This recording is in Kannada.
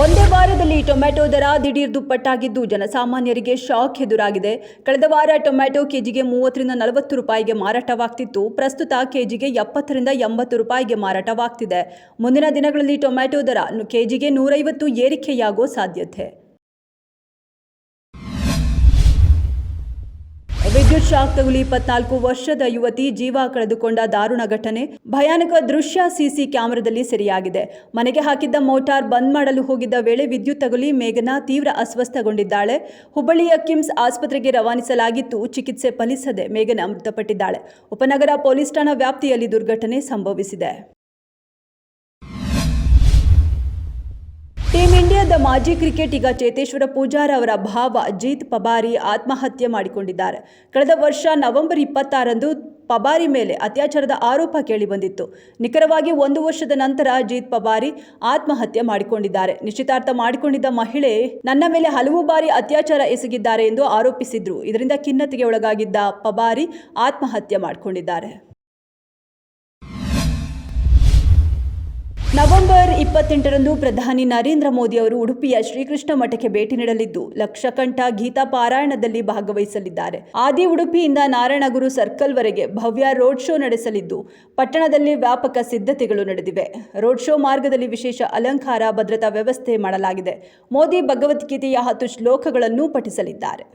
ಒಂದೇ ವಾರದಲ್ಲಿ ಟೊಮೆಟೊ ದರ ದಿಢೀರ್ ದುಪ್ಪಟ್ಟಾಗಿದ್ದು ಜನಸಾಮಾನ್ಯರಿಗೆ ಶಾಕ್ ಎದುರಾಗಿದೆ. ಕಳೆದ ವಾರ ಟೊಮೆಟೊ ಕೆಜಿಗೆ 30ರಿಂದ 40 ರೂಪಾಯಿಗೆ ಮಾರಾಟವಾಗ್ತಿತ್ತು. ಪ್ರಸ್ತುತ ಕೆಜಿಗೆ 70ರಿಂದ 80 ರೂಪಾಯಿಗೆ ಮಾರಾಟವಾಗ್ತಿದೆ. ಮುಂದಿನ ದಿನಗಳಲ್ಲಿ ಟೊಮೆಟೊ ದರ ಕೆಜಿಗೆ 150 ಏರಿಕೆಯಾಗೋ ಸಾಧ್ಯತೆ. ವಿದ್ಯುತ್ ಶಾಕ್ ತಗುಲಿ 24 ವರ್ಷದ ಯುವತಿ ಜೀವ ಕಳೆದುಕೊಂಡ ದಾರುಣ ಘಟನೆ. ಭಯಾನಕ ದೃಶ್ಯ ಸಿಸಿ ಕ್ಯಾಮೆರಾದಲ್ಲಿ ಸೆರೆಯಾಗಿದೆ. ಮನೆಗೆ ಹಾಕಿದ್ದ ಮೋಟಾರ್ ಬಂದ್ ಮಾಡಲು ಹೋಗಿದ್ದ ವೇಳೆ ವಿದ್ಯುತ್ ತಗುಲಿ ಮೇಘನಾ ತೀವ್ರ ಅಸ್ವಸ್ಥಗೊಂಡಿದ್ದಾಳೆ. ಹುಬ್ಬಳ್ಳಿಯ ಕಿಮ್ಸ್ ಆಸ್ಪತ್ರೆಗೆ ರವಾನಿಸಲಾಗಿತ್ತು. ಚಿಕಿತ್ಸೆ ಫಲಿಸದೆ ಮೇಘನಾ ಮೃತಪಟ್ಟಿದ್ದಾಳೆ. ಉಪನಗರ ಪೊಲೀಸ್ ಠಾಣಾ ವ್ಯಾಪ್ತಿಯಲ್ಲಿ ದುರ್ಘಟನೆ ಸಂಭವಿಸಿದೆ. ಟೀಂ ಇಂಡಿಯಾದ ಮಾಜಿ ಕ್ರಿಕೆಟಿಗ ಚೇತೇಶ್ವರ ಪೂಜಾರ ಅವರ ಭಾವ ಅಜಿತ್ ಪವಾರ್ ಆತ್ಮಹತ್ಯೆ ಮಾಡಿಕೊಂಡಿದ್ದಾರೆ. ಕಳೆದ ವರ್ಷ ನವೆಂಬರ್ 26ರಂದು ಪವಾರ್ ಮೇಲೆ ಅತ್ಯಾಚಾರದ ಆರೋಪ ಕೇಳಿಬಂದಿತ್ತು. ನಿಖರವಾಗಿ 1 ವರ್ಷದ ನಂತರ ಅಜಿತ್ ಪವಾರ್ ಆತ್ಮಹತ್ಯೆ ಮಾಡಿಕೊಂಡಿದ್ದಾರೆ. ನಿಶ್ಚಿತಾರ್ಥ ಮಾಡಿಕೊಂಡಿದ್ದ ಮಹಿಳೆ ನನ್ನ ಮೇಲೆ ಹಲವು ಬಾರಿ ಅತ್ಯಾಚಾರ ಎಸಗಿದ್ದಾರೆ ಎಂದು ಆರೋಪಿಸಿದ್ರು. ಇದರಿಂದ ಖಿನ್ನತೆಗೆ ಒಳಗಾಗಿದ್ದ ಪವಾರ್ ಆತ್ಮಹತ್ಯೆ ಮಾಡಿಕೊಂಡಿದ್ದಾರೆ. ನವೆಂಬರ್ 28ರಂದು ಪ್ರಧಾನಿ ನರೇಂದ್ರ ಮೋದಿ ಅವರು ಉಡುಪಿಯ ಶ್ರೀಕೃಷ್ಣ ಮಠಕ್ಕೆ ಭೇಟಿ ನೀಡಲಿದ್ದು ಲಕ್ಷಕಂಠ ಗೀತಾ ಪಾರಾಯಣದಲ್ಲಿ ಭಾಗವಹಿಸಲಿದ್ದಾರೆ. ಆದಿ ಉಡುಪಿಯಿಂದ ನಾರಾಯಣಗುರು ಸರ್ಕಲ್ವರೆಗೆ ಭವ್ಯ ರೋಡ್ ಶೋ ನಡೆಸಲಿದ್ದು ಪಟ್ಟಣದಲ್ಲಿ ವ್ಯಾಪಕ ಸಿದ್ಧತೆಗಳು ನಡೆದಿವೆ. ರೋಡ್ ಶೋ ಮಾರ್ಗದಲ್ಲಿ ವಿಶೇಷ ಅಲಂಕಾರ, ಭದ್ರತಾ ವ್ಯವಸ್ಥೆ ಮಾಡಲಾಗಿದೆ. ಮೋದಿ ಭಗವದ್ಗೀತೆಯ 10 ಶ್ಲೋಕಗಳನ್ನು ಪಠಿಸಲಿದ್ದಾರೆ.